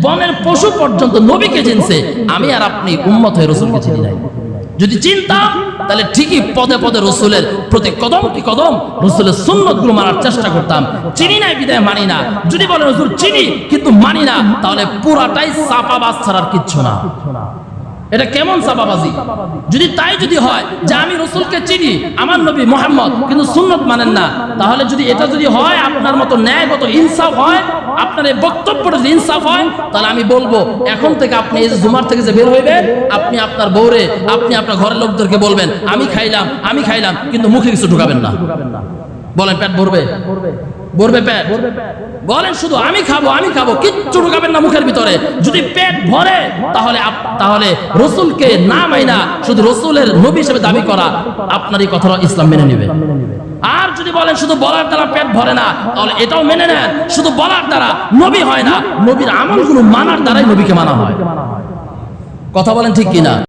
বনের পশু পর্যন্ত নবীকে চিনছে, আমি আর আপনি উম্মত হয়ে রাসূলকে চিনি নাই। যদি চিনতাম তাহলে ঠিকই পদে পদে রাসূলের প্রতি কদম কি কদম রাসূলের সুন্নতগুলো মানার চেষ্টা করতাম। চিনি নাই বিদায় মানি না। যদি বলেন হুজুর চিনি কিন্তু মানি না, তাহলে পুরাটাই চাপাবাজ ছাড়ার কিচ্ছু না। এটা কেমন চাপাবাজি? যদি হয় যে আমি রাসূলকে চিনি, আমার নবী মুহাম্মদ, কিন্তু সুন্নত মানেন না, তাহলে এটা যদি হয়, আপনার মতো ন্যায়গত ইনসাফ হয়, আপনার এই বক্তব্যটা যদি ইনসাফ হয়, তাহলে আমি বলবো এখন থেকে আপনি এই জুমার থেকে যে বের হইবেন, আপনি আপনার বউরে, আপনি আপনার ঘরের লোকদেরকে বলবেন আমি খাইলাম, কিন্তু মুখে কিছু ঢুকাবেন না। বলেন পেট ভরবে? পেট বলেন শুধু আমি খাবো, কিচ্ছু ঢুকাবেন না মুখের ভিতরে। যদি পেট ভরে তাহলে রাসূলকে না মাইনা শুধু রাসূলের নবী হিসেবে দাবি করা, আপনার এই কথাটা ইসলাম মেনে নেবে। আর যদি বলেন শুধু বলার দ্বারা পেট ভরে না, তাহলে এটাও মেনে নেন শুধু বলার দ্বারা নবী হয় না, নবীর আমলগুলো মানার দ্বারাই নবীকে মানা হয়। কথা বলেন ঠিক কিনা?